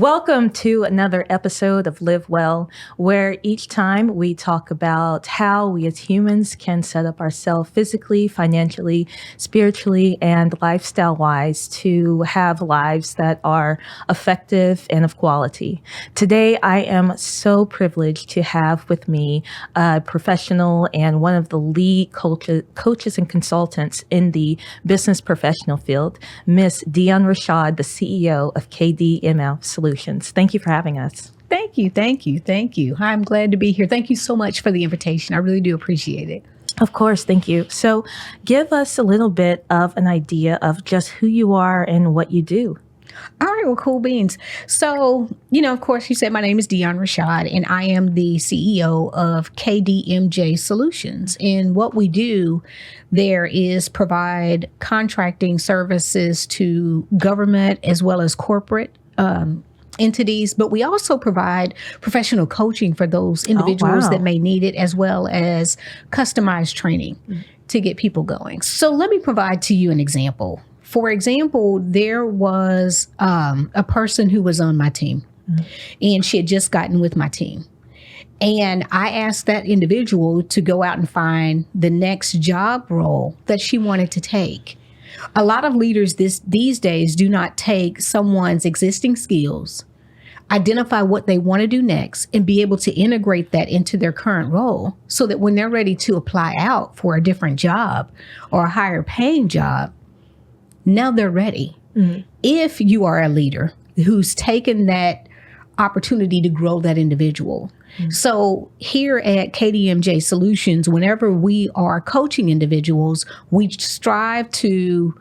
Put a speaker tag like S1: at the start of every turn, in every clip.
S1: Welcome to another episode of Live Well, where each time we talk about how we as humans can set up ourselves physically, financially, spiritually, and lifestyle-wise to have lives that are effective and of quality. Today, I am so privileged to have with me a professional and one of the lead coaches and consultants in the business professional field, Miss Dion Rashad, the CEO of KDML Solutions. Thank you for having us.
S2: Thank you. I'm glad to be here. Thank you so much for the invitation. I really do appreciate it.
S1: Of course, thank you. So give us a little bit of an idea of just who you are and what you do.
S2: All right, well, cool beans. So, of course, you said my name is Dion Rashad, and I am the CEO of KDMJ Solutions. And what we do there is provide contracting services to government as well as corporate entities, but we also provide professional coaching for those individuals that may need it, as well as customized training to get people going. So let me provide to you an example. For example, there was a person who was on my team, and she had just gotten with my team. And I asked that individual to go out and find the next job role that she wanted to take. A lot of leaders these days do not take someone's existing skills, identify what they want to do next, and be able to integrate that into their current role so that when they're ready to apply out for a different job or a higher paying job, now they're ready. Mm-hmm. If you are a leader who's taken that opportunity to grow that individual. Mm-hmm. So here at KDMJ Solutions, whenever we are coaching individuals, we strive to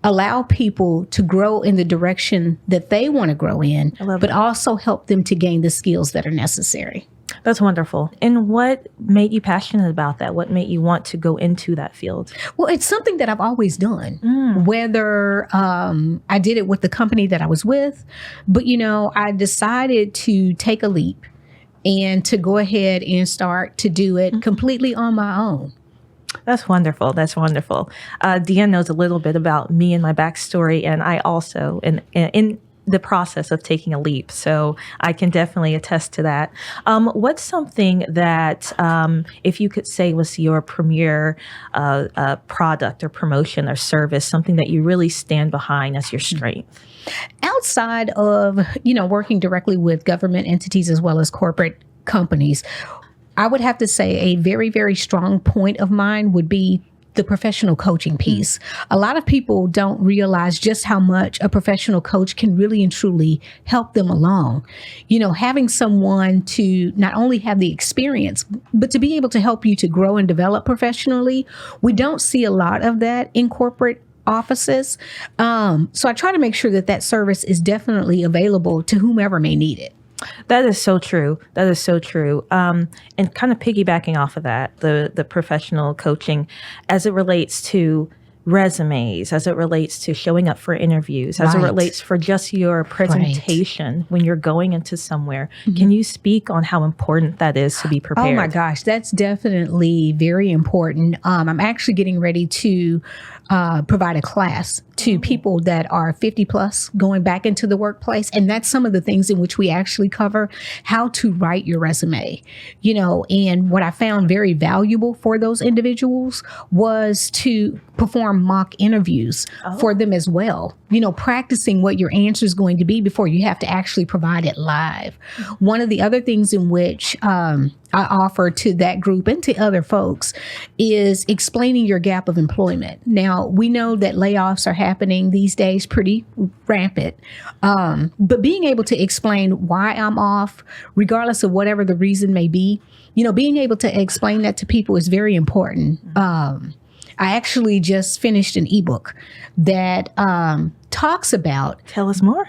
S2: allow people to grow in the direction that they want to grow in, but also help them to gain the skills that are necessary.
S1: That's wonderful. And what made you passionate about that? What made you want to go into that field?
S2: Well, it's something that I've always done, whether I did it with the company that I was with, but, I decided to take a leap and to go ahead and start to do it completely on my own.
S1: That's wonderful. Dion knows a little bit about me and my backstory, and I also, in the process of taking a leap. So I can definitely attest to that. What's something that, if you could say was your premier product or promotion or service, something that you really stand behind as your strength?
S2: Outside of, working directly with government entities as well as corporate companies, I would have to say a very, very strong point of mine would be the professional coaching piece. A lot of people don't realize just how much a professional coach can really and truly help them along. Having someone to not only have the experience, but to be able to help you to grow and develop professionally. We don't see a lot of that in corporate offices. So I try to make sure that service is definitely available to whomever may need it.
S1: That is so true. And kind of piggybacking off of that, the professional coaching as it relates to resumes, as it relates to showing up for interviews, as it relates for just your presentation when you're going into somewhere. Mm-hmm. Can you speak on how important that is to be prepared?
S2: Oh my gosh, that's definitely very important. I'm actually getting ready to provide a class to people that are 50 plus going back into the workplace. And that's some of the things in which we actually cover how to write your resume, and what I found very valuable for those individuals was to perform mock interviews for them as well, practicing what your answer is going to be before you have to actually provide it live. One of the other things in which I offer to that group and to other folks is explaining your gap of employment. Now, we know that layoffs are happening these days pretty rampant, but being able to explain why I'm off, regardless of whatever the reason may be, being able to explain that to people is very important. I actually just finished an ebook that talks about...
S1: Tell us more.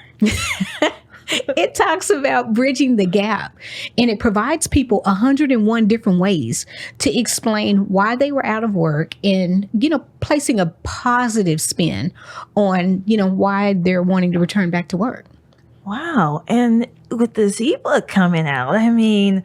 S2: It talks about bridging the gap, and it provides people 101 different ways to explain why they were out of work and, placing a positive spin on, why they're wanting to return back to work.
S1: Wow. And with this ebook coming out, when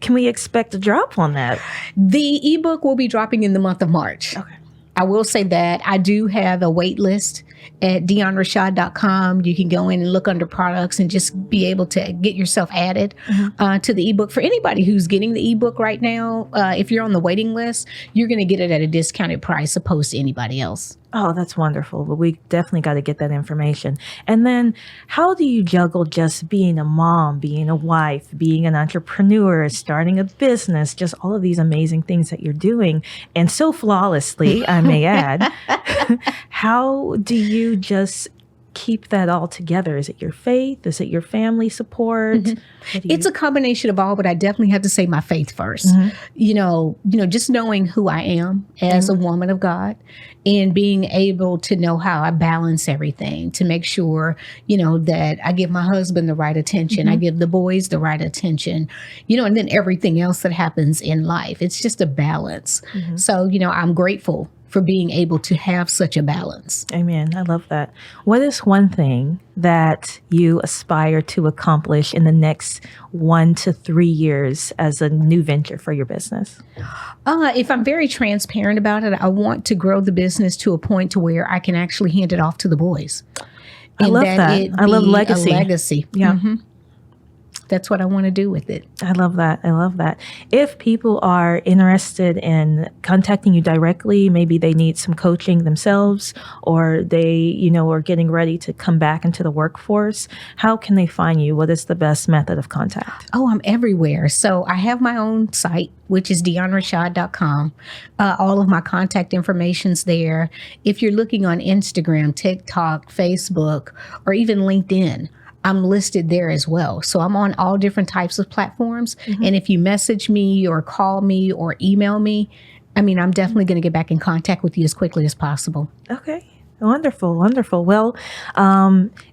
S1: can we expect a drop on that?
S2: The ebook will be dropping in the month of March.
S1: Okay.
S2: I will say that I do have a wait list, at dionrashad.com. You can go in and look under products and just be able to get yourself added to the ebook. For anybody who's getting the ebook right now, if you're on the waiting list, you're going to get it at a discounted price opposed to anybody else.
S1: Oh, that's wonderful. But we definitely got to get that information. And then how do you juggle just being a mom, being a wife, being an entrepreneur, starting a business, just all of these amazing things that you're doing, and so flawlessly, I may add. How do you just keep that all together? Is it your faith? Is it your family support?
S2: It's a combination of all, but I definitely have to say my faith first. You know, just knowing who I am as a woman of God and being able to know how I balance everything to make sure, that I give my husband the right attention. I give the boys the right attention, and then everything else that happens in life. It's just a balance. So, I'm grateful for being able to have such a balance.
S1: Amen. I love that. What is one thing that you aspire to accomplish in the next 1 to 3 years as a new venture for your business?
S2: If I'm very transparent about it, I want to grow the business to a point to where I can actually hand it off to the boys.
S1: I love that. I love legacy.
S2: A legacy.
S1: Yeah.
S2: That's what I want to do with it.
S1: I love that. I love that. If people are interested in contacting you directly, maybe they need some coaching themselves, or they, are getting ready to come back into the workforce, how can they find you? What is the best method of contact?
S2: Oh, I'm everywhere. So I have my own site, which is dionrashad.com. All of my contact information's there. If you're looking on Instagram, TikTok, Facebook, or even LinkedIn, I'm listed there as well. So I'm on all different types of platforms. And if you message me or call me or email me, I'm definitely going to get back in contact with you as quickly as possible.
S1: Okay. Wonderful, wonderful. Well,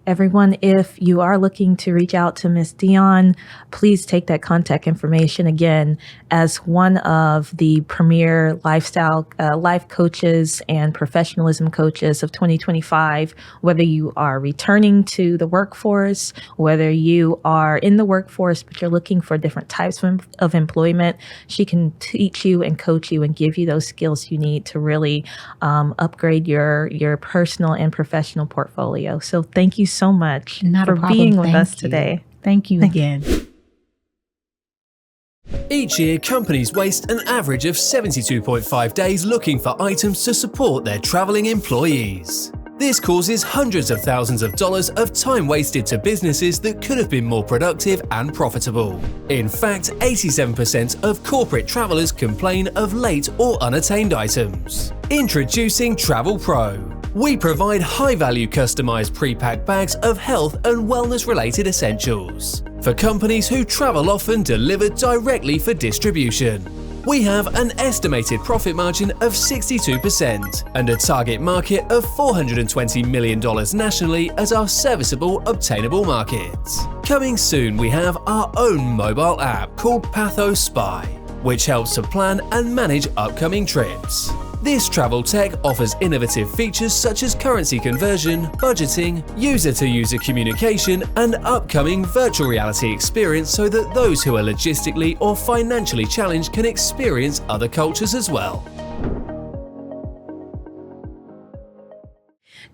S1: everyone, if you are looking to reach out to Miss Dion, please take that contact information. Again, as one of the premier lifestyle life coaches and professionalism coaches of 2025, whether you are returning to the workforce, whether you are in the workforce, but you're looking for different types of employment, she can teach you and coach you and give you those skills you need to really upgrade your personal and professional portfolio. So thank you so much for being with us today.
S2: Thank you again.
S3: Each year, companies waste an average of 72.5 days looking for items to support their traveling employees. This causes hundreds of thousands of dollars of time wasted to businesses that could have been more productive and profitable. In fact, 87% of corporate travelers complain of late or unattained items. Introducing Travel Pro. We provide high-value customized pre-packed bags of health and wellness-related essentials for companies who travel often, delivered directly for distribution. We have an estimated profit margin of 62% and a target market of $420 million nationally as our serviceable, obtainable markets. Coming soon, we have our own mobile app called Patho Spy, which helps to plan and manage upcoming trips. This travel tech offers innovative features such as currency conversion, budgeting, user-to-user communication, and upcoming virtual reality experience so that those who are logistically or financially challenged can experience other cultures as well.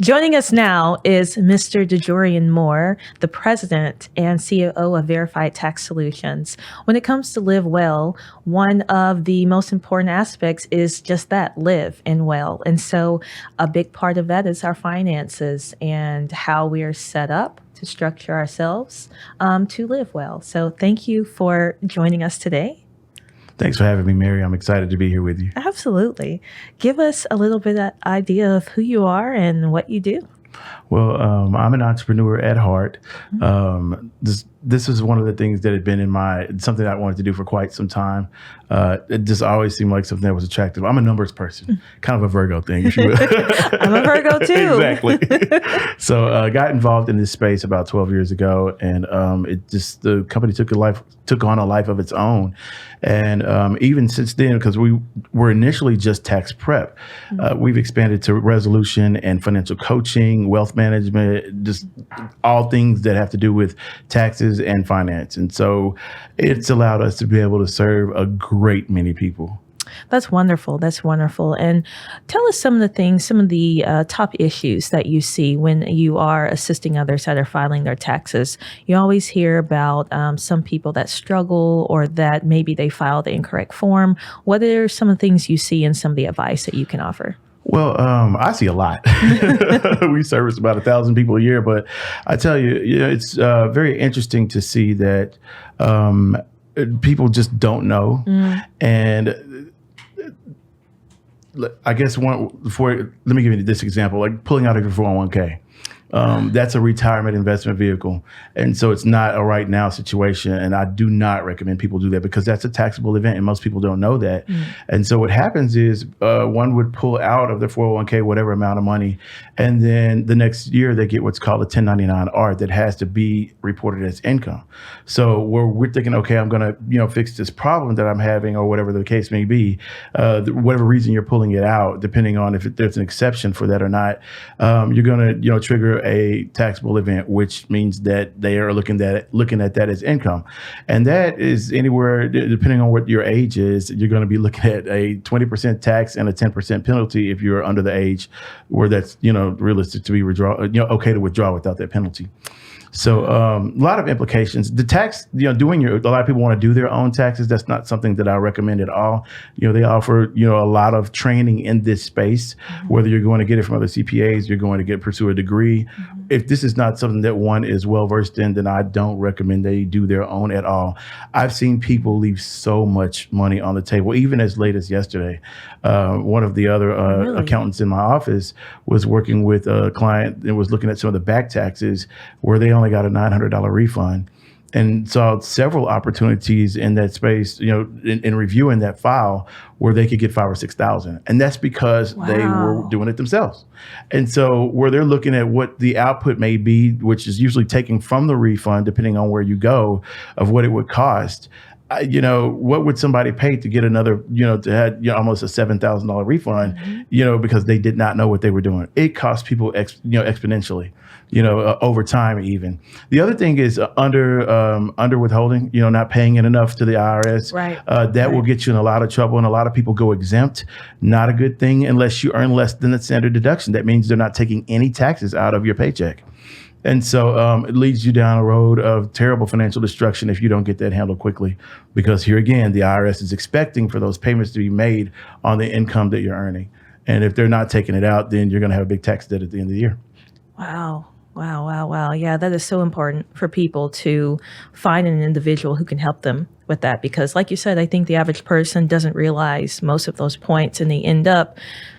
S1: Joining us now is Mr. DeJorian Moore, the president and COO of Verified Tax Solutions. When it comes to live well, one of the most important aspects is just that, live and well. And so a big part of that is our finances and how we are set up to structure ourselves to live well. So thank you for joining us today.
S4: Thanks for having me, Mary. I'm excited to be here with you.
S1: Absolutely. Give us a little bit of idea of who you are and what you do.
S4: Well, I'm an entrepreneur at heart. This is one of the things that had been in something I wanted to do for quite some time. It just always seemed like something that was attractive. I'm a numbers person, kind of a Virgo thing, if you will.
S1: I'm a Virgo too.
S4: Exactly. So got involved in this space about 12 years ago, and the company took on a life of its own. And even since then, because we were initially just tax prep, we've expanded to resolution and financial coaching, wealth management, just all things that have to do with taxes and finance. And so it's allowed us to be able to serve a great many people.
S1: That's wonderful. That's wonderful. And tell us some of the things, some of the top issues that you see when you are assisting others that are filing their taxes. You always hear about some people that struggle or that maybe they filed the incorrect form. What are some of the things you see and some of the advice that you can offer?
S4: Well, I see a lot. We service about 1,000 people a year, but I tell you, it's very interesting to see that people just don't know. And I guess let me give you this example, like pulling out of your 401k. That's a retirement investment vehicle. And so it's not a right now situation. And I do not recommend people do that because that's a taxable event and most people don't know that. And so what happens is one would pull out of their 401k whatever amount of money. And then the next year they get what's called a 1099-R that has to be reported as income. So we're thinking, okay, I'm going to fix this problem that I'm having or whatever the case may be. Whatever reason you're pulling it out, depending on if there's an exception for that or not, you're going to trigger a taxable event, which means that they are looking at that as income. And that is anywhere, depending on what your age is, you're going to be looking at a 20% tax and a 10% penalty if you're under the age where that's, realistic to be okay to withdraw without that penalty. So a lot of implications. The tax, a lot of people want to do their own taxes. That's not something that I recommend at all. They offer, a lot of training in this space, whether you're going to get it from other CPAs, you're going to pursue a degree. If this is not something that one is well versed in, then I don't recommend they do their own at all. I've seen people leave so much money on the table, even as late as yesterday. One of the other accountants in my office was working with a client and was looking at some of the back taxes where they only got a $900 refund, and saw several opportunities in that space, in reviewing that file where they could get $5,000 or $6,000. And that's because they were doing it themselves. And so where they're looking at what the output may be, which is usually taken from the refund, depending on where you go, of what it would cost. What would somebody pay to get another, to have almost a $7,000 refund, because they did not know what they were doing. It costs people, exponentially, over time even. The other thing is under withholding, not paying it enough to the IRS.
S1: Right.
S4: That will get you in a lot of trouble, and a lot of people go exempt. Not a good thing unless you earn less than the standard deduction. That means they're not taking any taxes out of your paycheck. And so it leads you down a road of terrible financial destruction if you don't get that handled quickly, because here again, the IRS is expecting for those payments to be made on the income that you're earning. And if they're not taking it out, then you're going to have a big tax debt at the end of the year.
S1: Wow. Yeah, that is so important for people to find an individual who can help them with that. Because like you said, I think the average person doesn't realize most of those points, and they end up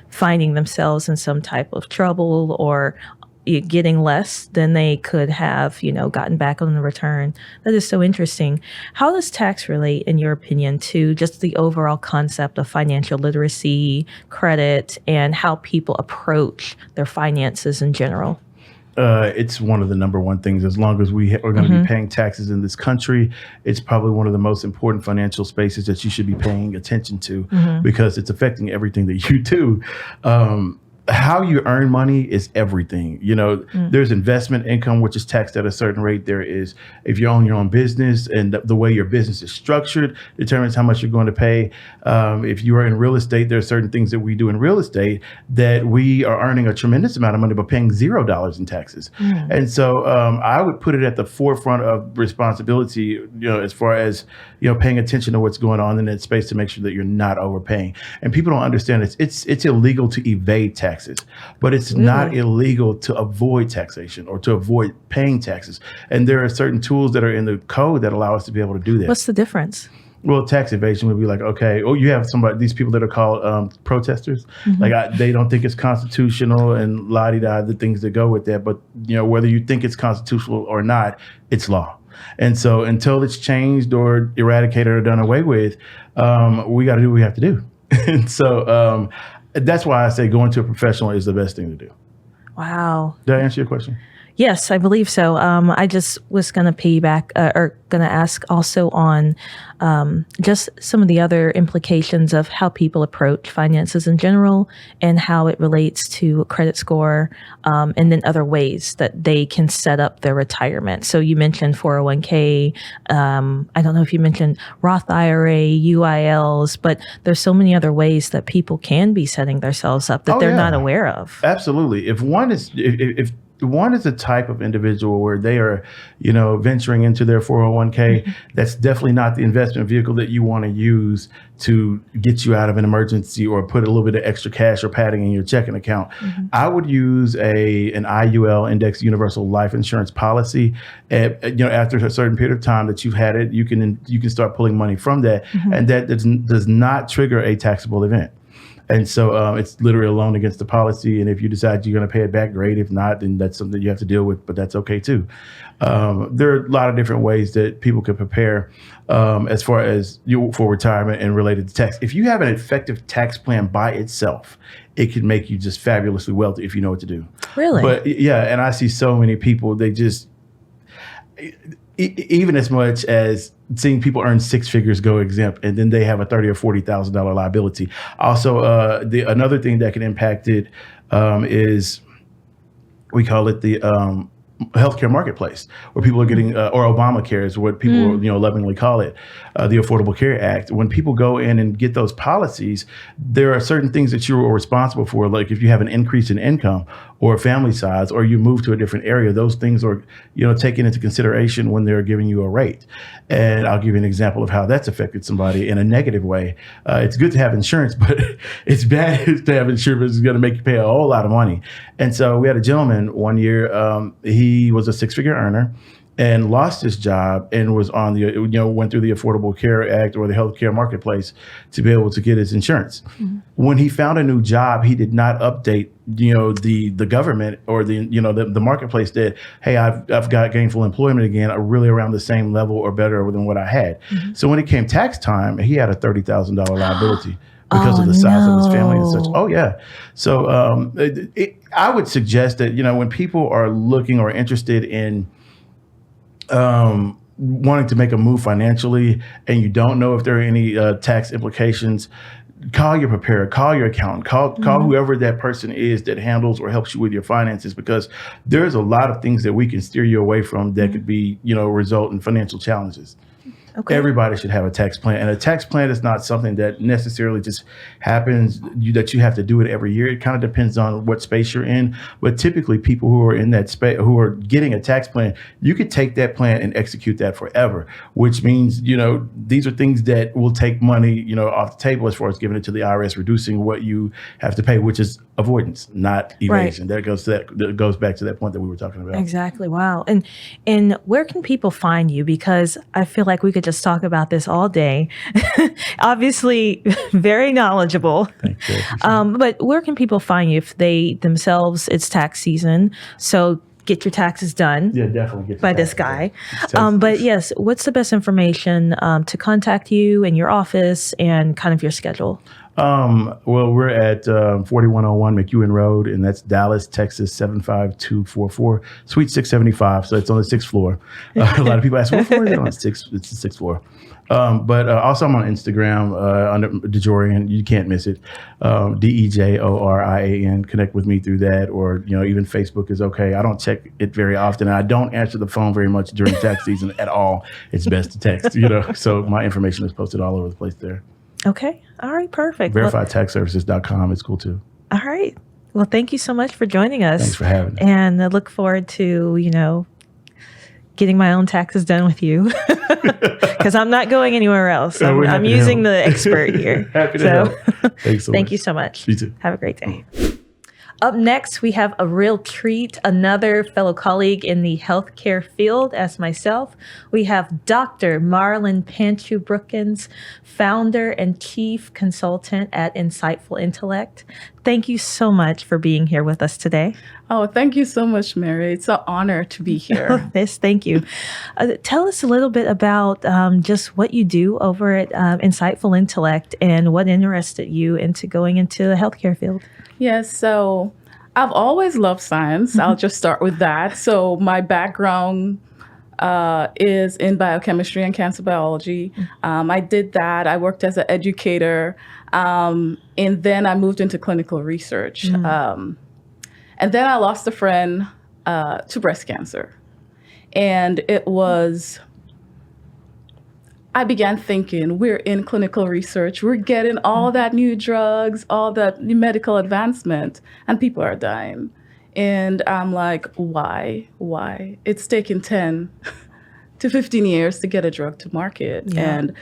S1: finding themselves in some type of trouble or getting less than they could have, gotten back on the return. That is so interesting. How does tax relate, in your opinion, to just the overall concept of financial literacy, credit, and how people approach their finances in general?
S4: It's one of the number one things. As long as we are going to be paying taxes in this country, it's probably one of the most important financial spaces that you should be paying attention to, because it's affecting everything that you do. How you earn money is everything. There's investment income, which is taxed at a certain rate. There is, if you own your own business, and the way your business is structured determines how much you're going to pay. If you are in real estate, there are certain things that we do in real estate that we are earning a tremendous amount of money, but paying $0 in taxes. And so I would put it at the forefront of responsibility, as far as, paying attention to what's going on in that space to make sure that you're not overpaying. And people don't understand it's illegal to evade taxes, but it's not illegal to avoid taxation or to avoid paying taxes. And there are certain tools that are in the code that allow us to be able to do that.
S1: What's the difference?
S4: Well, tax evasion would be like, okay, you have these people that are called protesters. Like they don't think it's constitutional and la-di-da, the things that go with that. But, whether you think it's constitutional or not, it's law. And so until it's changed or eradicated or done away with, we got to do what we have to do. And so that's why I say going to a professional is the best thing to do.
S1: Wow.
S4: Did I answer your question?
S1: Yes, I believe so. I just was going to piggyback or going to ask also on just some of the other implications of how people approach finances in general and how it relates to a credit score, and then other ways that they can set up their retirement. So you mentioned 401k. I don't know if you mentioned Roth IRA, UILs, but there's so many other ways that people can be setting themselves up that they're not aware of.
S4: Absolutely. If one is a type of individual where they are, venturing into their 401k, that's definitely not the investment vehicle that you want to use to get you out of an emergency or put a little bit of extra cash or padding in your checking account. I would use an IUL, Index Universal Life Insurance policy. After a certain period of time that you've had it, you can start pulling money from that, and that does not trigger a taxable event. And so it's literally a loan against the policy. And if you decide you're going to pay it back, great. If not, then that's something you have to deal with, but that's okay too. There are a lot of different ways that people can prepare as far as for retirement and related to tax. If you have an effective tax plan by itself, it can make you just fabulously wealthy if you know what to do.
S1: Really?
S4: But yeah, and I see so many people, they just, even as much as seeing people earn six figures go exempt, and then they have a $30,000 or $40,000 liability. Also, another thing that can impact it is, we call it the healthcare marketplace, where people are getting, or Obamacare is what people lovingly call it, the Affordable Care Act. When people go in and get those policies, there are certain things that you're responsible for, like if you have an increase in income or family size, or you move to a different area, those things are taken into consideration when they're giving you a rate. And I'll give you an example of how that's affected somebody in a negative way. It's good to have insurance, but it's bad to have insurance. It's going to make you pay a whole lot of money. And so we had a gentleman one year, he was a six-figure earner and lost his job and was on went through the Affordable Care Act or the healthcare marketplace to be able to get his insurance. When he found a new job, he did not update, the government or the marketplace that, hey, I've got gainful employment again, really around the same level or better than what I had. So when it came tax time, he had a $30,000 liability. Because of the size of his family and such. Oh, yeah. So I would suggest that, when people are looking or interested in wanting to make a move financially and you don't know if there are any tax implications, call your preparer, call your accountant, call whoever that person is that handles or helps you with your finances, because there's a lot of things that we can steer you away from that could be, result in financial challenges. Okay. Everybody should have a tax plan. And a tax plan is not something that necessarily just happens, that you have to do it every year. It kind of depends on what space you're in. But typically people who are in that space, who are getting a tax plan, you could take that plan and execute that forever, which means, these are things that will take money, off the table as far as giving it to the IRS, reducing what you have to pay, which is avoidance, not evasion. Right. That goes back to that point that we were talking about.
S1: Exactly. Wow. And where can people find you? Because I feel like we could just talk about this all day. Obviously, very knowledgeable.
S4: Thank you.
S1: But where can people find you if they themselves, it's tax season, so get your taxes done.
S4: Yeah, definitely.
S1: By this guy. But yes, what's the best information to contact you in your office and kind of your schedule?
S4: Well, we're at 4101 McEwen Road, and that's Dallas, Texas, 75244, Suite 675. So it's on the sixth floor. A lot of people ask, what floor is it on? It's the sixth floor. But also I'm on Instagram under Dejorian. You can't miss it. DEJORIAN. Connect with me through that, or even Facebook is okay. I don't check it very often. And I don't answer the phone very much during tax season at all. It's best to text. So my information is posted all over the place there.
S1: Okay. All right. Perfect.
S4: VerifiedTaxServices.com. It's cool too.
S1: All right. Well, thank you so much for joining us.
S4: Thanks for having me.
S1: And I look forward to, getting my own taxes done with you, because I'm not going anywhere else. I'm using the expert here.
S4: Happy to help. Thanks so much.
S1: Thank you so much.
S4: You too.
S1: Have a great day. Up next, we have a real treat, another fellow colleague in the healthcare field as myself. We have Dr. Marlyn Panchoo Brookins, founder and chief consultant at Insightful Intellect. Thank you so much for being here with us today.
S5: Oh, thank you so much, Mary. It's an honor to be here.
S1: Yes, thank you. Tell us a little bit about just what you do over at Insightful Intellect and what interested you into going into the healthcare field.
S5: Yes, so I've always loved science. I'll just start with that. So my background is in biochemistry and cancer biology. I did that. I worked as an educator, and then I moved into clinical research. And then I lost a friend to breast cancer. And I began thinking, we're in clinical research, we're getting all that new drugs, all that new medical advancement, and people are dying. And I'm like, why? It's taken 10 to 15 years to get a drug to market.
S1: Yeah.
S5: And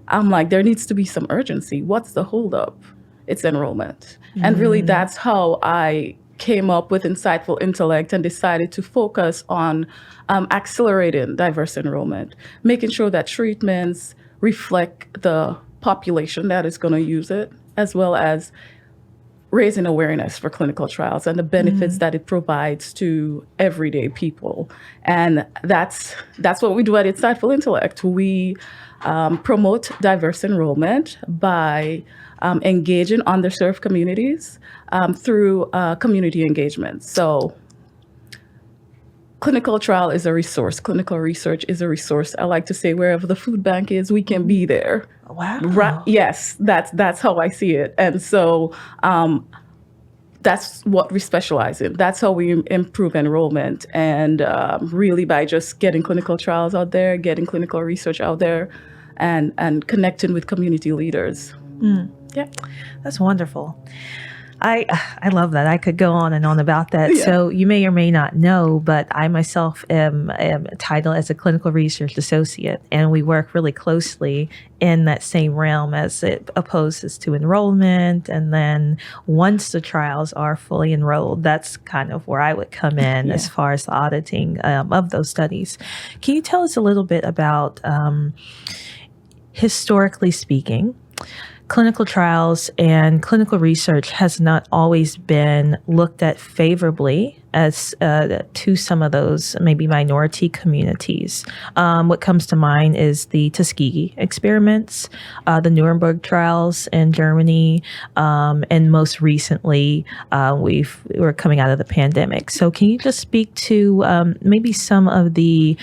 S5: I'm like, there needs to be some urgency. What's the holdup? It's enrollment. And really, that's how I came up with Insightful Intellect and decided to focus on accelerating diverse enrollment, making sure that treatments reflect the population that is going to use it, as well as raising awareness for clinical trials and the benefits that it provides to everyday people. And that's what we do at Insightful Intellect. We promote diverse enrollment by engaging underserved communities through community engagement. So clinical trial is a resource. Clinical research is a resource. I like to say wherever the food bank is, we can be there.
S1: Wow.
S5: Right? Yes, that's how I see it. And so that's what we specialize in. That's how we improve enrollment. And really by just getting clinical trials out there, getting clinical research out there, and connecting with community leaders. Yeah.
S1: That's wonderful. I love that. I could go on and on about that.
S5: Yeah.
S1: So you may or may not know, but I myself am titled as a clinical research associate, and we work really closely in that same realm as it opposes to enrollment. And then once the trials are fully enrolled, that's kind of where I would come in as far as the auditing of those studies. Can you tell us a little bit about, historically speaking, clinical trials and clinical research has not always been looked at favorably as to some of those maybe minority communities. What comes to mind is the Tuskegee experiments, the Nuremberg trials in Germany, and most recently we're coming out of the pandemic. So can you just speak to maybe some of the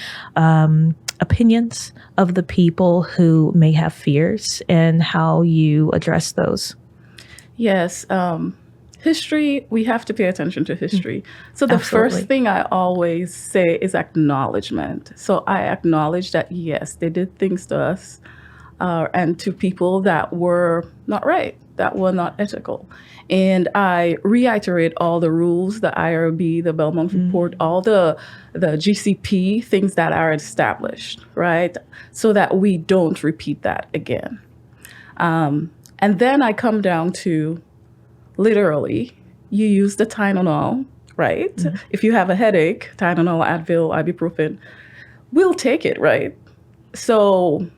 S1: opinions of the people who may have fears and how you address those?
S5: Yes. History, we have to pay attention to history. So the
S1: Absolutely.
S5: first thing I always say is acknowledgement. So I acknowledge that, yes, they did things to us and to people that were not right, that were not ethical. And I reiterate all the rules, the IRB, the Belmont Report, all the GCP, things that are established, right? So that we don't repeat that again. And then I come down to literally, you use the Tylenol, right? If you have a headache, Tylenol, Advil, ibuprofen, we'll take it, right? So,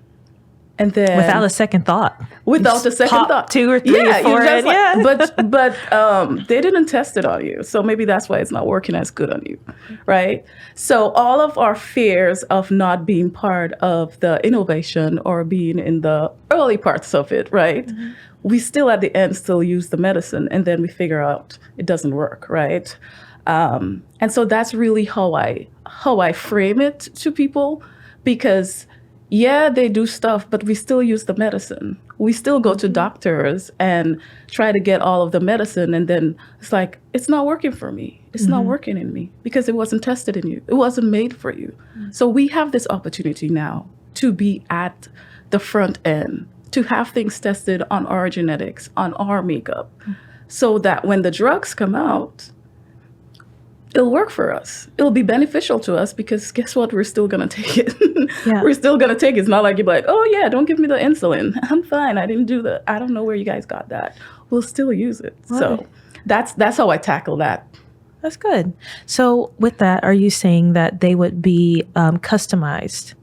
S5: and then
S1: Without a second thought.
S5: without a second
S1: Pop
S5: thought,
S1: 2 or 3
S5: yeah,
S1: or 4
S5: you're just
S1: in,
S5: like,
S1: yeah.
S5: but they didn't test it on you, so maybe that's why it's not working as good on you, right? So all of our fears of not being part of the innovation or being in the early parts of it, right? We still at the end still use the medicine, and then we figure out it doesn't work, right? And so that's really how I frame it to people, because yeah, they do stuff, but we still use the medicine. We still go to doctors and try to get all of the medicine, and then it's like, it's not working for me. It's not working in me because it wasn't tested in you. It wasn't made for you. So we have this opportunity now to be at the front end, to have things tested on our genetics, on our makeup, so that when the drugs come out, it'll work for us. It'll be beneficial to us, because guess what? We're still going to take it.
S1: Yeah.
S5: We're still going to take it. It's not like you're like, oh yeah, don't give me the insulin. I'm fine. I didn't do that. I don't know where you guys got that. We'll still use it.
S1: Right.
S5: So that's how I tackle that.
S1: That's good. So with that, are you saying that they would be customized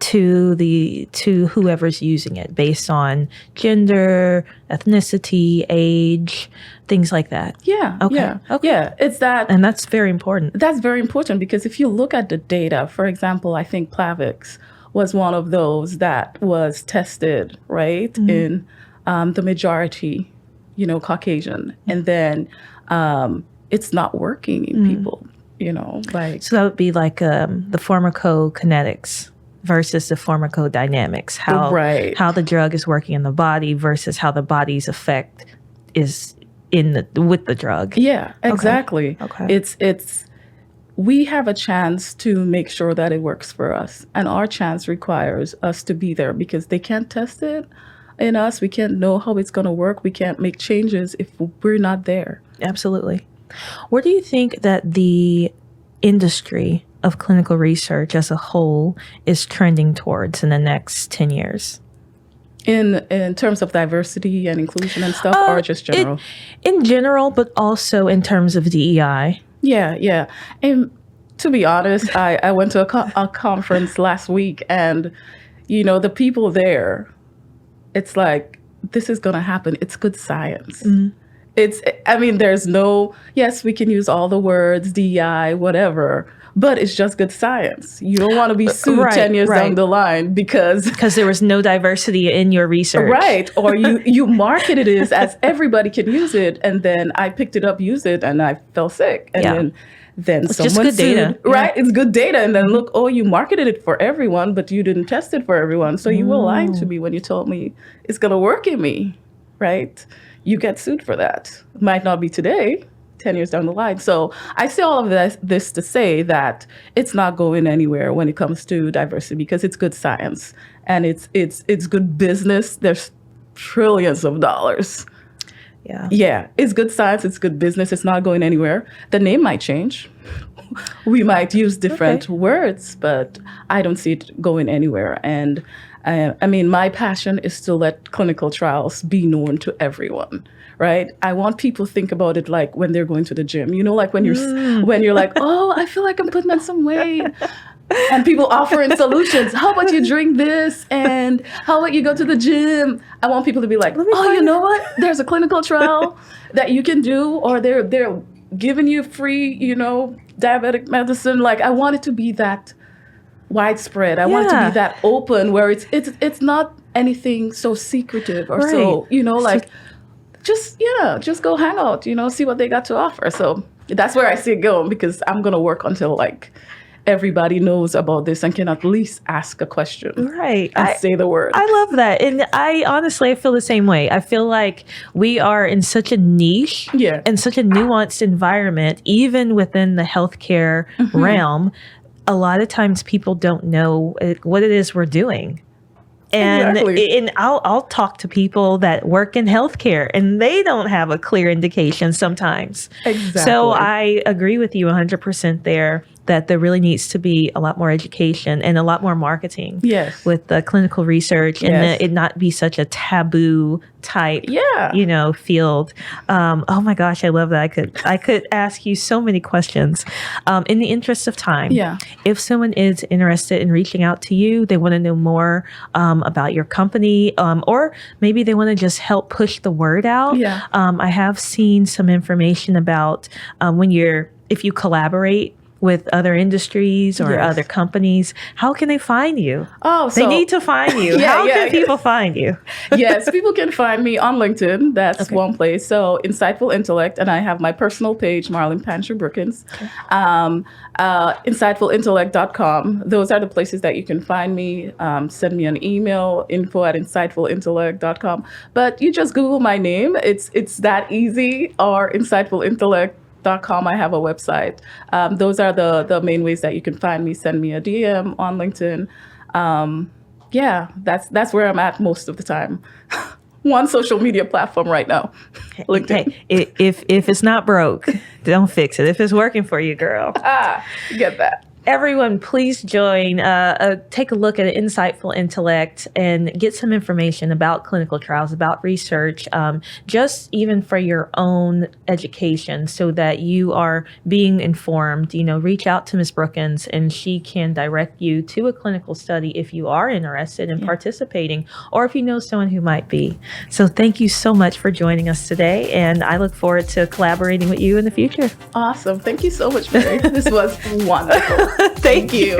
S1: to whoever's using it based on gender, ethnicity, age, things like that?
S5: Yeah.
S1: Okay.
S5: Yeah.
S1: Okay.
S5: Yeah. It's that.
S1: And that's very important.
S5: That's very important, because if you look at the data, for example, I think Plavix was one of those that was tested, right, in the majority, Caucasian. And then it's not working in people, like.
S1: So that would be like the pharmacokinetics versus the pharmacodynamics, how the drug is working in the body versus how the body's effect is with the drug.
S5: Yeah, exactly.
S1: Okay.
S5: It's we have a chance to make sure that it works for us, and our chance requires us to be there because they can't test it in us. We can't know how it's going to work. We can't make changes if we're not there.
S1: Absolutely. Where do you think that the industry of clinical research as a whole is trending towards in the next 10 years?
S5: In terms of diversity and inclusion and stuff, or just general?
S1: In general, but also in terms of DEI.
S5: Yeah. And to be honest, I went to a conference last week, and, the people there, it's like, this is going to happen. It's good science. There's yes, we can use all the words, DEI, whatever, but it's just good science. You don't want to be sued 10 years down the line because
S1: there was no diversity in your research.
S5: Right. Or you marketed it as everybody can use it. And then I picked it up, used it, and I fell sick. And then
S1: it's
S5: someone
S1: just good
S5: sued.
S1: data.
S5: Right. It's good data. And then look, you marketed it for everyone, but you didn't test it for everyone. So you were lying to me when you told me it's going to work in me. Right. You get sued for that. Might not be today, 10 years down the line. So I say all of this to say that it's not going anywhere when it comes to diversity because it's good science and it's good business. There's trillions of dollars. Yeah, it's good science. It's good business. It's not going anywhere. The name might change. We might use different words, but I don't see it going anywhere. And my passion is to let clinical trials be known to everyone, right? I want people to think about it like when they're going to the gym, like when you're like, I feel like I'm putting on some weight. And people offering solutions. How about you drink this? And how about you go to the gym? I want people to be like, you know what? There's a clinical trial that you can do, or they're giving you free, diabetic medicine. Like, I want it to be that widespread. I want it to be that open where it's not anything so secretive or so, just go hang out, see what they got to offer. So that's where I see it going because I'm going to work until everybody knows about this and can at least ask a question.
S1: Right.
S5: And say the word.
S1: I love that. And I feel the same way. I feel like we are in such a niche and such a nuanced environment, even within the healthcare realm. A lot of times people don't know what it is we're doing. And I'll talk to people that work in healthcare and they don't have a clear indication sometimes.
S5: Exactly.
S1: So I agree with you 100% there that there really needs to be a lot more education and a lot more marketing with the clinical research and it not be such a taboo type, field. Oh my gosh, I love that. I could ask you so many questions. In the interest of time, if someone is interested in reaching out to you, they want to know more about your company, or maybe they want to just help push the word out. I have seen some information about if you collaborate with other industries or other companies, how can they find you? They need to find you. How can people find you?
S5: Yes, people can find me on LinkedIn. That's one place. So Insightful Intellect, and I have my personal page, Marlyn Panchoo Brookins. Insightfulintellect.com. Those are the places that you can find me. Send me an email, info@insightfulintellect.com. But you just Google my name. It's that easy, or Insightful Intellect. .com. I have a website. Those are the main ways that you can find me. Send me a DM on LinkedIn. That's where I'm at most of the time. One social media platform right now, LinkedIn.
S1: Hey, if it's not broke, don't fix it. If it's working for you, girl.
S5: Get that.
S1: Everyone, please join, take a look at Insightful Intellect and get some information about clinical trials, about research, just even for your own education so that you are being informed. Reach out to Ms. Brookins and she can direct you to a clinical study if you are interested in participating or if you know someone who might be. So thank you so much for joining us today, and I look forward to collaborating with you in the future.
S5: Awesome. Thank you so much, Mary. This was wonderful.
S1: Thank you.